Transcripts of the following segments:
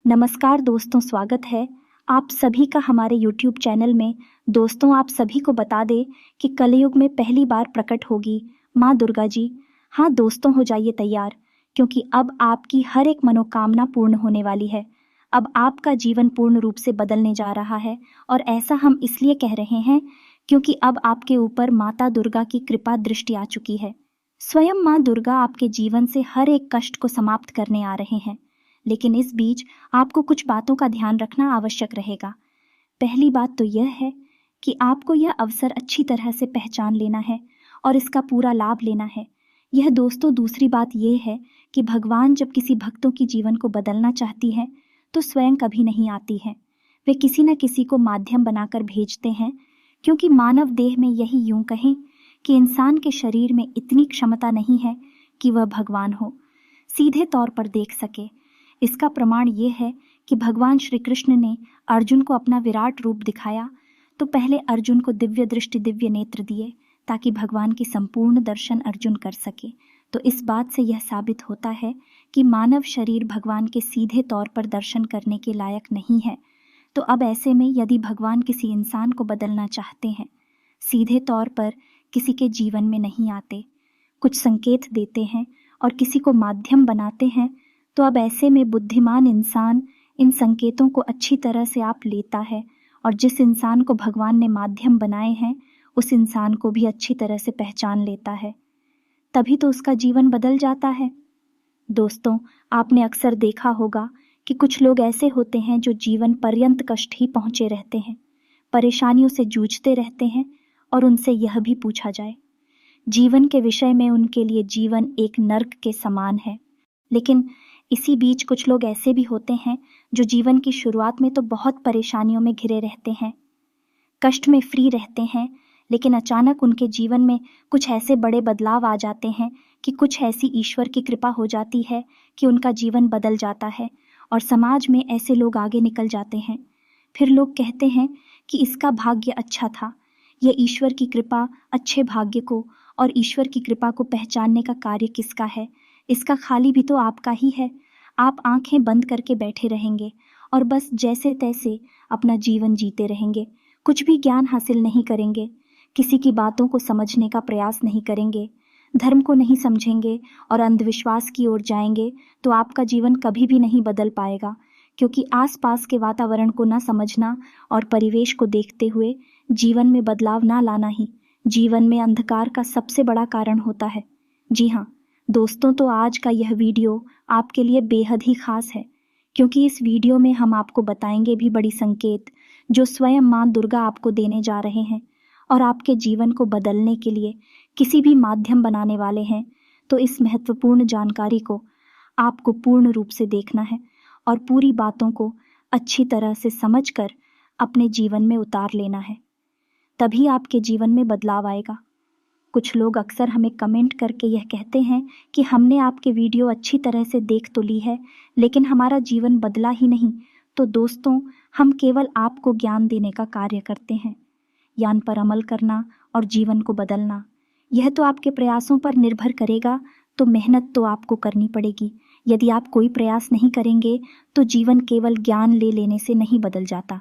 नमस्कार दोस्तों, स्वागत है आप सभी का हमारे YouTube चैनल में। दोस्तों, आप सभी को बता दें कि कलयुग में पहली बार प्रकट होगी माँ दुर्गा जी। हाँ दोस्तों, हो जाइए तैयार, क्योंकि अब आपकी हर एक मनोकामना पूर्ण होने वाली है। अब आपका जीवन पूर्ण रूप से बदलने जा रहा है, और ऐसा हम इसलिए कह रहे हैं क्योंकि अब आपके ऊपर माता दुर्गा की कृपा दृष्टि आ चुकी है। स्वयं माँ दुर्गा आपके जीवन से हर एक कष्ट को समाप्त करने आ रहे हैं। लेकिन इस बीच आपको कुछ बातों का ध्यान रखना आवश्यक रहेगा। पहली बात तो यह है कि आपको यह अवसर अच्छी तरह से पहचान लेना है और इसका पूरा लाभ लेना है। यह दोस्तों दूसरी बात यह है कि भगवान जब किसी भक्तों की जीवन को बदलना चाहती है तो स्वयं कभी नहीं आती है। वे किसी न किसी को माध्यम बनाकर भेजते हैं, क्योंकि मानव देह में यही यूं कहें कि इंसान के शरीर में इतनी क्षमता नहीं है कि वह भगवान हो, सीधे तौर पर देख सके। इसका प्रमाण ये है कि भगवान श्री कृष्ण ने अर्जुन को अपना विराट रूप दिखाया तो पहले अर्जुन को दिव्य दृष्टि, दिव्य नेत्र दिए, ताकि भगवान की संपूर्ण दर्शन अर्जुन कर सके। तो इस बात से यह साबित होता है कि मानव शरीर भगवान के सीधे तौर पर दर्शन करने के लायक नहीं है। तो अब ऐसे में यदि भगवान किसी इंसान को बदलना चाहते हैं, सीधे तौर पर किसी के जीवन में नहीं आते, कुछ संकेत देते हैं और किसी को माध्यम बनाते हैं, तो अब ऐसे में बुद्धिमान इंसान इन संकेतों को अच्छी तरह से आप लेता है, और जिस इंसान को भगवान ने माध्यम बनाए हैं उस इंसान को भी अच्छी तरह से पहचान लेता है, तभी तो उसका जीवन बदल जाता है। दोस्तों, आपने अक्सर देखा होगा कि कुछ लोग ऐसे होते हैं जो जीवन पर्यंत कष्ट ही पहुंचे रहते हैं, परेशानियों से जूझते रहते हैं, और उनसे यह भी पूछा जाए जीवन के विषय में, उनके लिए जीवन एक नर्क के समान है। लेकिन इसी बीच कुछ लोग ऐसे भी होते हैं जो जीवन की शुरुआत में तो बहुत परेशानियों में घिरे रहते हैं, कष्ट में फ्री रहते हैं, लेकिन अचानक उनके जीवन में कुछ ऐसे बड़े बदलाव आ जाते हैं कि कुछ ऐसी ईश्वर की कृपा हो जाती है कि उनका जीवन बदल जाता है, और समाज में ऐसे लोग आगे निकल जाते हैं। फिर लोग कहते हैं कि इसका भाग्य अच्छा था। यह ईश्वर की कृपा अच्छे भाग्य को और ईश्वर की कृपा को पहचानने का कार्य किसका है? इसका खाली भी तो आपका ही है। आप आंखें बंद करके बैठे रहेंगे और बस जैसे तैसे अपना जीवन जीते रहेंगे, कुछ भी ज्ञान हासिल नहीं करेंगे, किसी की बातों को समझने का प्रयास नहीं करेंगे, धर्म को नहीं समझेंगे और अंधविश्वास की ओर जाएंगे, तो आपका जीवन कभी भी नहीं बदल पाएगा। क्योंकि आसपास के वातावरण को ना समझना और परिवेश को देखते हुए जीवन में बदलाव ना लाना ही जीवन में अंधकार का सबसे बड़ा कारण होता है। जी हाँ दोस्तों, तो आज का यह वीडियो आपके लिए बेहद ही खास है, क्योंकि इस वीडियो में हम आपको बताएंगे भी बड़ी संकेत जो स्वयं माँ दुर्गा आपको देने जा रहे हैं, और आपके जीवन को बदलने के लिए किसी भी माध्यम बनाने वाले हैं। तो इस महत्वपूर्ण जानकारी को आपको पूर्ण रूप से देखना है और पूरी बातों को अच्छी तरह से समझकर अपने जीवन में उतार लेना है, तभी आपके जीवन में बदलाव आएगा। कुछ लोग अक्सर हमें कमेंट करके यह कहते हैं कि हमने आपके वीडियो अच्छी तरह से देख तो ली है, लेकिन हमारा जीवन बदला ही नहीं। तो दोस्तों, हम केवल आपको ज्ञान देने का कार्य करते हैं। ज्ञान पर अमल करना और जीवन को बदलना, यह तो आपके प्रयासों पर निर्भर करेगा। तो मेहनत तो आपको करनी पड़ेगी। यदि आप कोई प्रयास नहीं करेंगे तो जीवन केवल ज्ञान ले लेने से नहीं बदल जाता,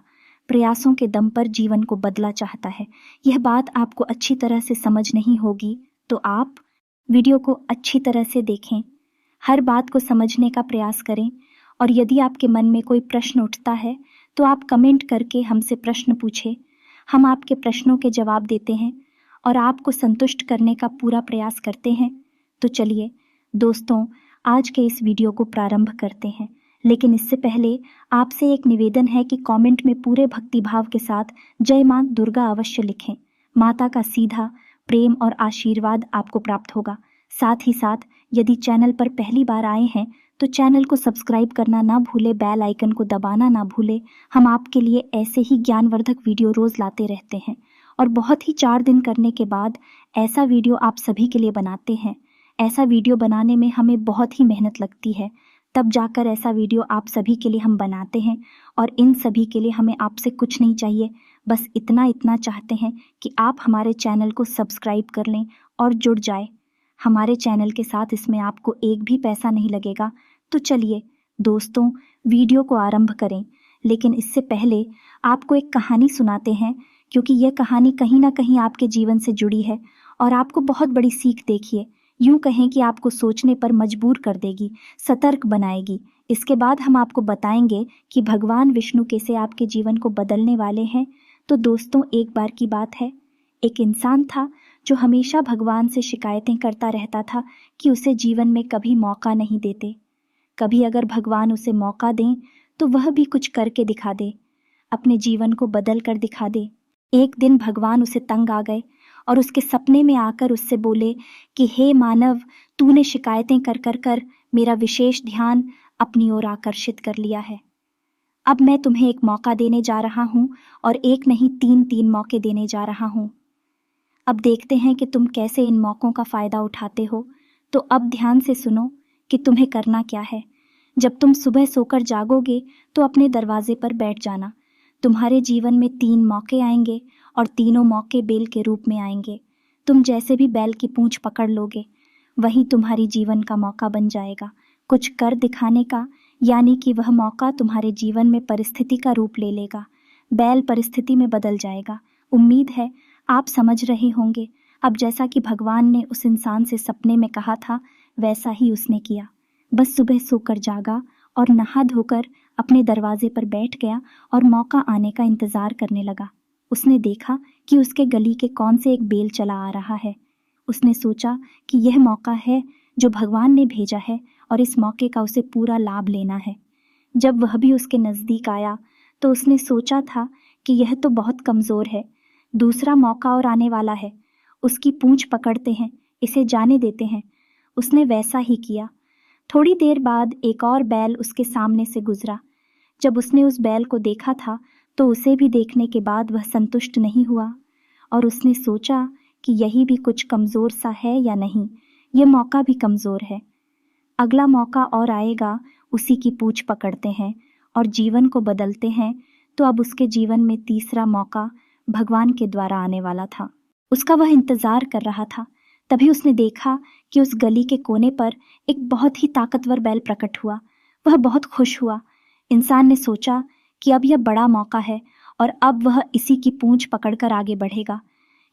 प्रयासों के दम पर जीवन को बदला चाहता है। यह बात आपको अच्छी तरह से समझ नहीं होगी, तो आप वीडियो को अच्छी तरह से देखें, हर बात को समझने का प्रयास करें, और यदि आपके मन में कोई प्रश्न उठता है तो आप कमेंट करके हमसे प्रश्न पूछें। हम आपके प्रश्नों के जवाब देते हैं और आपको संतुष्ट करने का पूरा प्रयास करते हैं। तो चलिए दोस्तों, आज के इस वीडियो को प्रारंभ करते हैं। लेकिन इससे पहले आपसे एक निवेदन है कि कमेंट में पूरे भक्तिभाव के साथ जय मां दुर्गा अवश्य लिखें। माता का सीधा प्रेम और आशीर्वाद आपको प्राप्त होगा। साथ ही साथ यदि चैनल पर पहली बार आए हैं तो चैनल को सब्सक्राइब करना ना भूले, बेल आइकन को दबाना ना भूले। हम आपके लिए ऐसे ही ज्ञानवर्धक वीडियो रोज लाते रहते हैं, और बहुत ही 4 दिन करने के बाद ऐसा वीडियो आप सभी के लिए बनाते हैं। ऐसा वीडियो बनाने में हमें बहुत ही मेहनत लगती है, तब जाकर ऐसा वीडियो आप सभी के लिए हम बनाते हैं। और इन सभी के लिए हमें आपसे कुछ नहीं चाहिए, बस इतना चाहते हैं कि आप हमारे चैनल को सब्सक्राइब कर लें और जुड़ जाए हमारे चैनल के साथ। इसमें आपको एक भी पैसा नहीं लगेगा। तो चलिए दोस्तों, वीडियो को आरंभ करें, लेकिन इससे पहले आपको एक कहानी सुनाते हैं, क्योंकि यह कहानी कहीं ना कहीं आपके जीवन से जुड़ी है और आपको बहुत बड़ी सीख देखिए, यूं कहें कि आपको सोचने पर मजबूर कर देगी, सतर्क बनाएगी। इसके बाद हम आपको बताएंगे कि भगवान विष्णु कैसे आपके जीवन को बदलने वाले हैं। तो दोस्तों, एक बार की बात है, एक इंसान था जो हमेशा भगवान से शिकायतें करता रहता था कि उसे जीवन में कभी मौका नहीं देते। कभी अगर भगवान उसे मौका दें तो वह भी कुछ करके दिखा दे, अपने जीवन को बदल कर दिखा दे। एक दिन भगवान उसे तंग आ गए और उसके सपने में आकर उससे बोले कि हे मानव, तूने शिकायतें कर कर कर मेरा विशेष ध्यान अपनी ओर आकर्षित कर लिया है। अब मैं तुम्हें एक मौका देने जा रहा हूँ और एक नहीं 3 मौके देने जा रहा हूँ। अब देखते हैं कि तुम कैसे इन मौक़ों का फ़ायदा उठाते हो। तो अब ध्यान से सुनो कि तुम्हें करना क्या है। जब तुम सुबह सोकर जागोगे तो अपने दरवाजे पर बैठ जाना। तुम्हारे जीवन में 3 मौके आएंगे और तीनों मौके बेल के रूप में आएंगे। तुम जैसे भी बैल की पूंछ पकड़ लोगे, वही तुम्हारी जीवन का मौका बन जाएगा, कुछ कर दिखाने का, यानी कि वह मौका तुम्हारे जीवन में परिस्थिति का रूप ले लेगा। बैल परिस्थिति में बदल जाएगा। उम्मीद है आप समझ रहे होंगे। अब जैसा कि भगवान ने उस इंसान से सपने में कहा था, वैसा ही उसने किया। बस सुबह सोकर जागा और नहा धोकर अपने दरवाजे पर बैठ गया और मौका आने का इंतजार करने लगा। उसने देखा कि उसके गली के कौन से एक बेल चला आ रहा है। उसने सोचा कि यह मौका है जो भगवान ने भेजा है और इस मौके का उसे पूरा लाभ लेना है। जब वह भी उसके नज़दीक आया तो उसने सोचा था कि यह तो बहुत कमज़ोर है, दूसरा मौका और आने वाला है, उसकी पूंछ पकड़ते हैं, इसे जाने देते हैं। उसने वैसा ही किया। थोड़ी देर बाद एक और बैल उसके सामने से गुजरा। जब उसने उस बैल को देखा था तो उसे भी देखने के बाद वह संतुष्ट नहीं हुआ और उसने सोचा कि यही भी कुछ कमज़ोर सा है या नहीं, यह मौका भी कमज़ोर है। अगला मौका और आएगा, उसी की पूंछ पकड़ते हैं और जीवन को बदलते हैं। तो अब उसके जीवन में तीसरा मौका भगवान के द्वारा आने वाला था। उसका वह इंतज़ार कर रहा था। तभी उसने देखा कि उस गली के कोने पर एक बहुत ही ताकतवर बैल प्रकट हुआ। वह बहुत खुश हुआ। इंसान ने सोचा कि अब यह बड़ा मौका है और अब वह इसी की पूंछ पकड़कर आगे बढ़ेगा,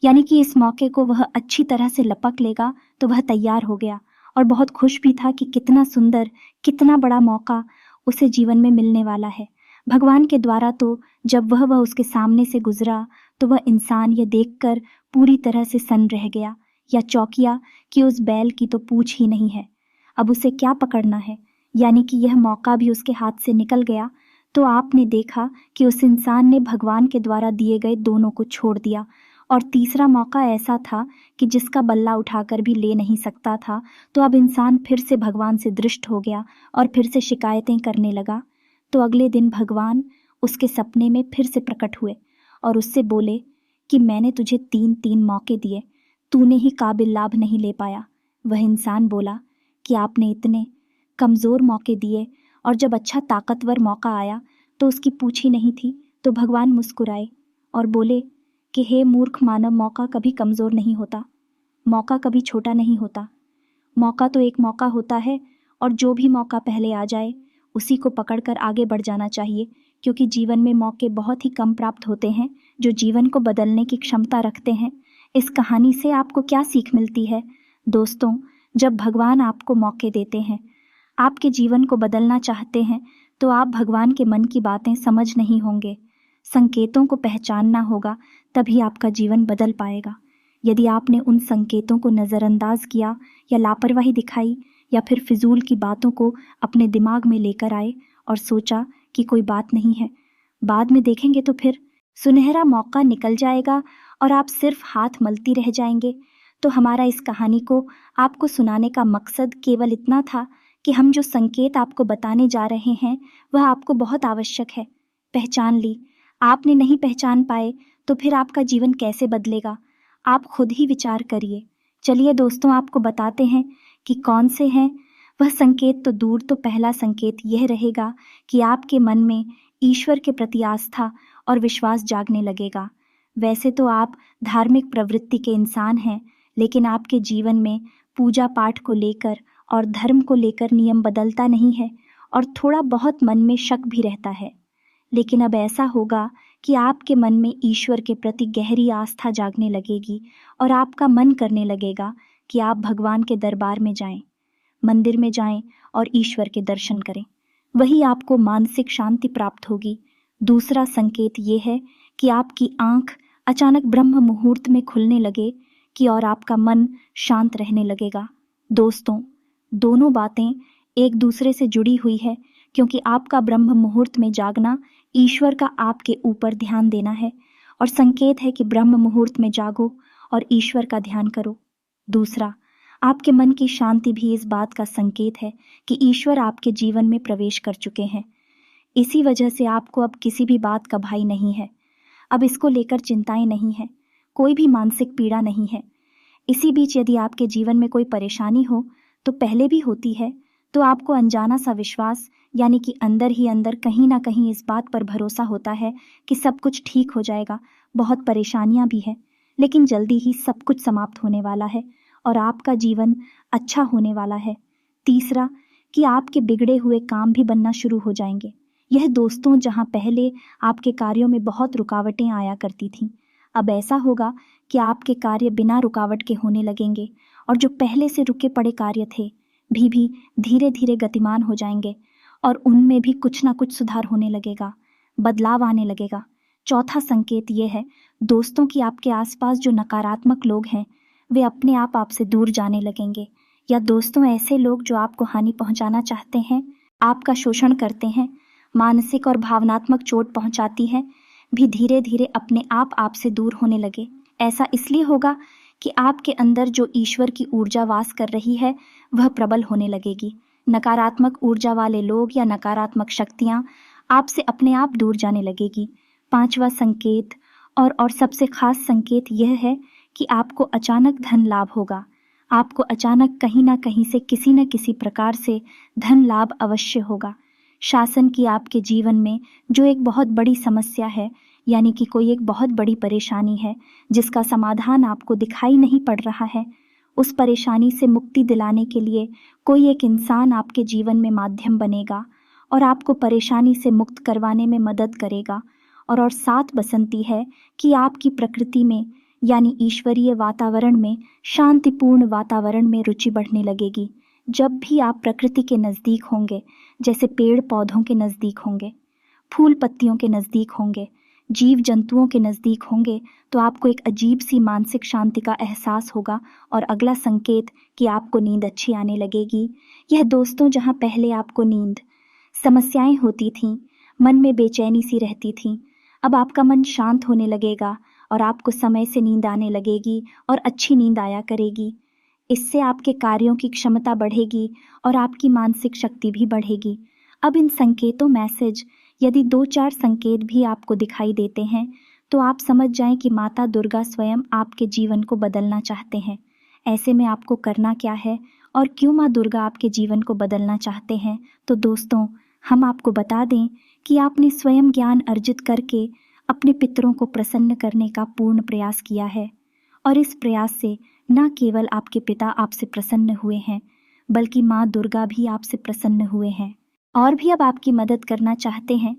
यानी कि इस मौके को वह अच्छी तरह से लपक लेगा। तो वह तैयार हो गया और बहुत खुश भी था कि कितना सुंदर, कितना बड़ा मौका उसे जीवन में मिलने वाला है भगवान के द्वारा। तो जब वह उसके सामने से गुजरा तो वह इंसान यह देखकर पूरी तरह से सन्न रह गया या चौंकिया कि उस बैल की तो पूंछ ही नहीं है, अब उसे क्या पकड़ना है, यानी कि यह मौका भी उसके हाथ से निकल गया। तो आपने देखा कि उस इंसान ने भगवान के द्वारा दिए गए दोनों को छोड़ दिया और तीसरा मौका ऐसा था कि जिसका बल्ला उठाकर भी ले नहीं सकता था। तो अब इंसान फिर से भगवान से दृष्ट हो गया और फिर से शिकायतें करने लगा। तो अगले दिन भगवान उसके सपने में फिर से प्रकट हुए और उससे बोले कि मैंने तुझे 3 मौके दिए, तूने ही काबिल लाभ नहीं ले पाया। वह इंसान बोला कि आपने इतने कमज़ोर मौके दिए और जब अच्छा ताकतवर मौका आया तो उसकी पूंछ ही नहीं थी। तो भगवान मुस्कुराए और बोले कि हे मूर्ख मानव, मौका कभी कमज़ोर नहीं होता, मौका कभी छोटा नहीं होता। मौका तो एक मौका होता है और जो भी मौका पहले आ जाए उसी को पकड़कर आगे बढ़ जाना चाहिए, क्योंकि जीवन में मौके बहुत ही कम प्राप्त होते हैं जो जीवन को बदलने की क्षमता रखते हैं। इस कहानी से आपको क्या सीख मिलती है? दोस्तों, जब भगवान आपको मौके देते हैं, आपके जीवन को बदलना चाहते हैं, तो आप भगवान के मन की बातें समझ नहीं होंगे। संकेतों को पहचानना होगा, तभी आपका जीवन बदल पाएगा। यदि आपने उन संकेतों को नज़रअंदाज किया या लापरवाही दिखाई या फिर फिजूल की बातों को अपने दिमाग में लेकर आए और सोचा कि कोई बात नहीं है, बाद में देखेंगे तो फिर सुनहरा मौका निकल जाएगा और आप सिर्फ हाथ मलती रह जाएंगे। तो हमारा इस कहानी को आपको सुनाने का मकसद केवल इतना था कि हम जो संकेत आपको बताने जा रहे हैं वह आपको बहुत आवश्यक है। पहचान ली, आपने नहीं पहचान पाए तो फिर आपका जीवन कैसे बदलेगा? आप खुद ही विचार करिए। चलिए दोस्तों, आपको बताते हैं कि कौन से हैं वह संकेत। तो दूर तो पहला संकेत यह रहेगा कि आपके मन में ईश्वर के प्रति आस्था और विश्वास जागने लगेगा। वैसे तो आप धार्मिक प्रवृत्ति के इंसान हैं, लेकिन आपके जीवन में पूजा पाठ को लेकर और धर्म को लेकर नियम बदलता नहीं है और थोड़ा बहुत मन में शक भी रहता है। लेकिन अब ऐसा होगा कि आपके मन में ईश्वर के प्रति गहरी आस्था जागने लगेगी और आपका मन करने लगेगा कि आप भगवान के दरबार में जाएं, मंदिर में जाएं और ईश्वर के दर्शन करें। वही आपको मानसिक शांति प्राप्त होगी। दूसरा संकेत ये है कि आपकी आंख अचानक ब्रह्म मुहूर्त में खुलने लगे कि और आपका मन शांत रहने लगेगा। दोस्तों, दोनों बातें एक दूसरे से जुड़ी हुई है, क्योंकि आपका ब्रह्म मुहूर्त में जागना ईश्वर का आपके ऊपर ध्यान देना है और संकेत है कि ब्रह्म मुहूर्त में जागो और ईश्वर का ध्यान करो। दूसरा, आपके मन की शांति भी इस बात का संकेत है कि ईश्वर आपके जीवन में प्रवेश कर चुके हैं। इसी वजह से आपको अब किसी भी बात का भय नहीं है। अब इसको लेकर चिंताएं नहीं है, कोई भी मानसिक पीड़ा नहीं है। इसी बीच यदि आपके जीवन में कोई परेशानी हो, तो पहले भी होती है, तो आपको अनजाना सा विश्वास यानी कि अंदर ही अंदर कहीं ना कहीं इस बात पर भरोसा होता है कि सब कुछ ठीक हो जाएगा। बहुत परेशानियां भी है, लेकिन जल्दी ही सब कुछ समाप्त होने वाला है और आपका जीवन अच्छा होने वाला है। तीसरा, कि आपके बिगड़े हुए काम भी बनना शुरू हो जाएंगे। यह दोस्तों, जहां पहले आपके कार्यों में बहुत रुकावटें आया करती थीं, अब ऐसा होगा कि आपके कार्य बिना रुकावट के होने लगेंगे और जो पहले से रुके पड़े कार्य थे भी धीरे धीरे गतिमान हो जाएंगे और उनमें भी कुछ ना कुछ सुधार होने लगेगा, बदलाव आने लगेगा। चौथा संकेत ये है दोस्तों कि आपके आसपास जो नकारात्मक लोग हैं वे अपने आप आपसे दूर जाने लगेंगे, या दोस्तों ऐसे लोग जो आपको हानि पहुंचाना चाहते हैं, आपका शोषण करते हैं, मानसिक और भावनात्मक चोट पहुंचाती है, भी धीरे धीरे अपने आप आपसे दूर होने लगे। ऐसा इसलिए होगा कि आपके अंदर जो ईश्वर की ऊर्जा वास कर रही है वह प्रबल होने लगेगी। नकारात्मक ऊर्जा वाले लोग या नकारात्मक शक्तियां आपसे अपने आप दूर जाने लगेगी। पांचवा संकेत और सबसे खास संकेत यह है कि आपको अचानक धन लाभ होगा। आपको अचानक कहीं ना कहीं से किसी न किसी प्रकार से धन लाभ अवश्य होगा। शासन की आपके जीवन में जो एक बहुत बड़ी समस्या है, यानी कि कोई एक बहुत बड़ी परेशानी है जिसका समाधान आपको दिखाई नहीं पड़ रहा है, उस परेशानी से मुक्ति दिलाने के लिए कोई एक इंसान आपके जीवन में माध्यम बनेगा और आपको परेशानी से मुक्त करवाने में मदद करेगा। और सात बसंती है कि आपकी प्रकृति में यानी ईश्वरीय वातावरण में, शांतिपूर्ण वातावरण में रुचि बढ़ने लगेगी। जब भी आप प्रकृति के नज़दीक होंगे, जैसे पेड़ पौधों के नज़दीक होंगे, फूल पत्तियों के नज़दीक होंगे, जीव जंतुओं के नज़दीक होंगे, तो आपको एक अजीब सी मानसिक शांति का एहसास होगा। और अगला संकेत कि आपको नींद अच्छी आने लगेगी। यह दोस्तों, जहाँ पहले आपको नींद समस्याएं होती थीं, मन में बेचैनी सी रहती थी, अब आपका मन शांत होने लगेगा और आपको समय से नींद आने लगेगी और अच्छी नींद आया करेगी। इससे आपके कार्यों की क्षमता बढ़ेगी और आपकी मानसिक शक्ति भी बढ़ेगी। अब इन संकेतों मैसेज यदि 2-4 संकेत भी आपको दिखाई देते हैं, तो आप समझ जाएं कि माता दुर्गा स्वयं आपके जीवन को बदलना चाहते हैं। ऐसे में आपको करना क्या है और क्यों माँ दुर्गा आपके जीवन को बदलना चाहते हैं, तो दोस्तों हम आपको बता दें कि आपने स्वयं ज्ञान अर्जित करके अपने पितरों को प्रसन्न करने का पूर्ण प्रयास किया है और इस प्रयास से न केवल आपके पिता आपसे प्रसन्न हुए हैं, बल्कि माँ दुर्गा भी आपसे प्रसन्न हुए हैं और भी अब आपकी मदद करना चाहते हैं।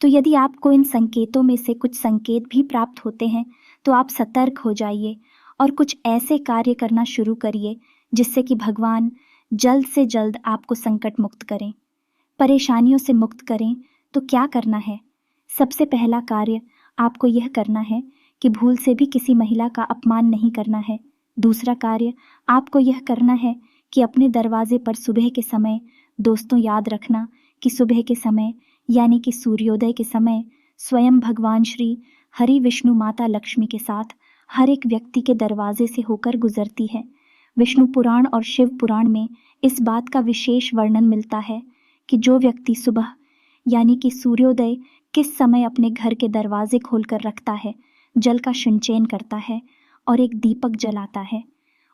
तो यदि आपको इन संकेतों में से कुछ संकेत भी प्राप्त होते हैं, तो आप सतर्क हो जाइए और कुछ ऐसे कार्य करना शुरू करिए जिससे कि भगवान जल्द से जल्द आपको संकट मुक्त करें, परेशानियों से मुक्त करें। तो क्या करना है? सबसे पहला कार्य आपको यह करना है कि भूल से भी किसी महिला का अपमान नहीं करना है। दूसरा कार्य आपको यह करना है कि अपने दरवाजे पर सुबह के समय, दोस्तों याद रखना कि सुबह के समय यानी कि सूर्योदय के समय स्वयं भगवान श्री हरि विष्णु माता लक्ष्मी के साथ हर एक व्यक्ति के दरवाजे से होकर गुजरती है। विष्णु पुराण और शिव पुराण में इस बात का विशेष वर्णन मिलता है कि जो व्यक्ति सुबह यानी कि सूर्योदय किस समय अपने घर के दरवाजे खोलकर रखता है, जल का संचयन करता है और एक दीपक जलाता है,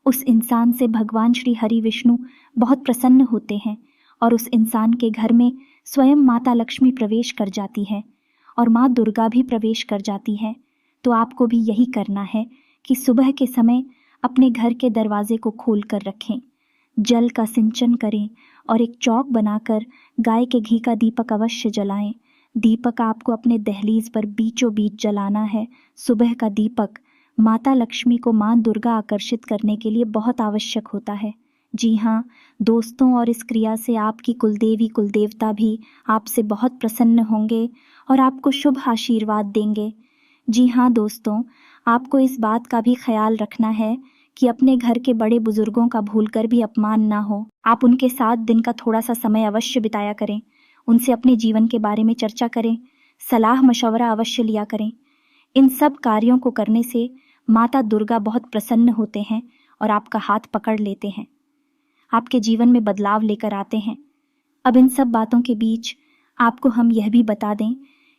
उस इंसान से भगवान श्री हरि विष्णु बहुत प्रसन्न होते हैं और उस इंसान के घर में स्वयं माता लक्ष्मी प्रवेश कर जाती है और माँ दुर्गा भी प्रवेश कर जाती है। तो आपको भी यही करना है कि सुबह के समय अपने घर के दरवाजे को खोल कर रखें, जल का सिंचन करें और एक चौक बनाकर गाय के घी का दीपक अवश्य जलाएं। दीपक आपको अपने दहलीज पर बीचों बीच जलाना है। सुबह का दीपक माता लक्ष्मी को माँ दुर्गा आकर्षित करने के लिए बहुत आवश्यक होता है। जी हाँ दोस्तों, और इस क्रिया से आपकी कुलदेवी कुलदेवता भी आपसे बहुत प्रसन्न होंगे और आपको शुभ आशीर्वाद देंगे। जी हाँ दोस्तों, आपको इस बात का भी ख्याल रखना है कि अपने घर के बड़े बुजुर्गों का भूलकर भी अपमान ना हो। आप उनके साथ दिन का थोड़ा सा समय अवश्य बिताया करें। उनसे अपने जीवन के बारे में चर्चा करें, सलाह मशवरा अवश्य लिया करें। इन सब कार्यों को करने से माता दुर्गा बहुत प्रसन्न होते हैं और आपका हाथ पकड़ लेते हैं, आपके जीवन में बदलाव लेकर आते हैं। अब इन सब बातों के बीच आपको हम यह भी बता दें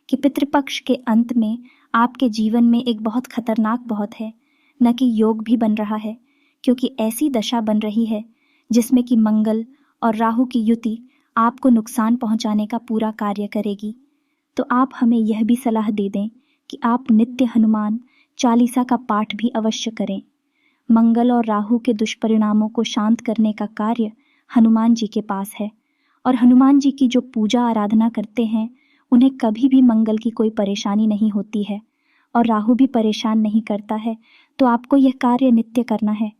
कि पितृपक्ष के अंत में आपके जीवन में एक बहुत खतरनाक बहुत है, न कि योग भी बन रहा है, क्योंकि ऐसी दशा बन रही है जिसमें कि मंगल और राहु की युति आपको नुकसान पहुंचाने का पूरा कार्य करेगी। तो आप हमें यह भी सलाह दे दें कि आप नित्य हनुमान चालीसा का पाठ भी अवश्य करें। मंगल और राहु के दुष्परिणामों को शांत करने का कार्य हनुमान जी के पास है, और हनुमान जी की जो पूजा आराधना करते हैं उन्हें कभी भी मंगल की कोई परेशानी नहीं होती है और राहु भी परेशान नहीं करता है। तो आपको यह कार्य नित्य करना है,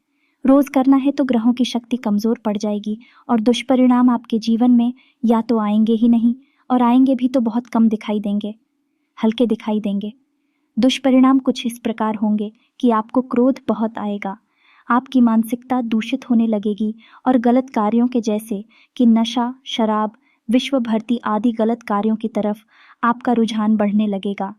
रोज करना है, तो ग्रहों की शक्ति कमजोर पड़ जाएगी और दुष्परिणाम आपके जीवन में या तो आएंगे ही नहीं, और आएंगे भी तो बहुत कम दिखाई देंगे, हल्के दिखाई देंगे। दुष्परिणाम कुछ इस प्रकार होंगे कि आपको क्रोध बहुत आएगा, आपकी मानसिकता दूषित होने लगेगी और गलत कार्यों के जैसे कि नशा, शराब, विश्व भर्ती आदि गलत कार्यों की तरफ आपका रुझान बढ़ने लगेगा।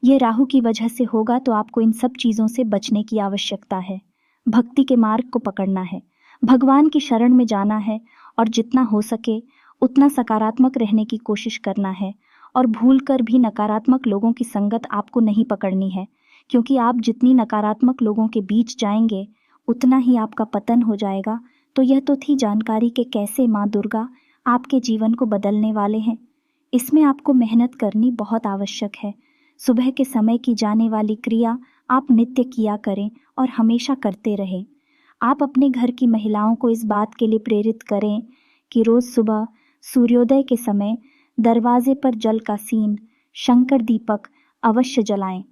ये राहु की वजह से होगा, तो आपको इन सब चीज़ों से बचने की आवश्यकता है। भक्ति के मार्ग को पकड़ना है, भगवान की शरण में जाना है और जितना हो सके उतना सकारात्मक रहने की कोशिश करना है, और भूल कर भी नकारात्मक लोगों की संगत आपको नहीं पकड़नी है, क्योंकि आप जितनी नकारात्मक लोगों के बीच जाएंगे उतना ही आपका पतन हो जाएगा। तो यह तो थी जानकारी कि कैसे माँ दुर्गा आपके जीवन को बदलने वाले हैं। इसमें आपको मेहनत करनी बहुत आवश्यक है। सुबह के समय की जाने वाली क्रिया आप नित्य किया करें और हमेशा करते रहें। आप अपने घर की महिलाओं को इस बात के लिए प्रेरित करें कि रोज सुबह सूर्योदय के समय दरवाजे पर जल का सीन, शंकर दीपक अवश्य जलाएं।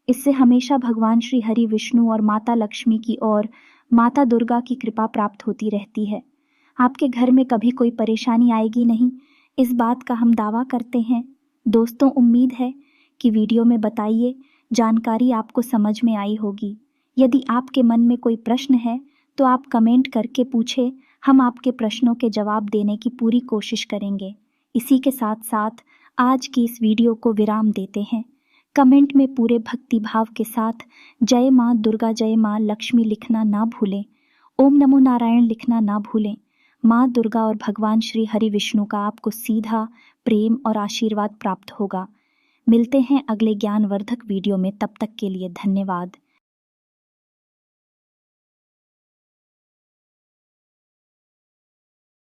इससे हमेशा भगवान श्री हरि विष्णु और माता लक्ष्मी की और माता दुर्गा की कृपा प्राप्त होती रहती है। आपके घर में कभी कोई परेशानी आएगी नहीं, इस बात का हम दावा करते हैं। दोस्तों, उम्मीद है कि वीडियो में बताइए जानकारी आपको समझ में आई होगी। यदि आपके मन में कोई प्रश्न है तो आप कमेंट करके पूछे, हम आपके प्रश्नों के जवाब देने की पूरी कोशिश करेंगे। इसी के साथ साथ आज की इस वीडियो को विराम देते हैं। कमेंट में पूरे भक्ति भाव के साथ जय माँ दुर्गा, जय माँ लक्ष्मी लिखना ना भूलें। ओम नमो नारायण लिखना ना भूलें। माँ दुर्गा और भगवान श्री हरि विष्णु का आपको सीधा प्रेम और आशीर्वाद प्राप्त होगा। मिलते हैं अगले ज्ञानवर्धक वीडियो में, तब तक के लिए धन्यवाद।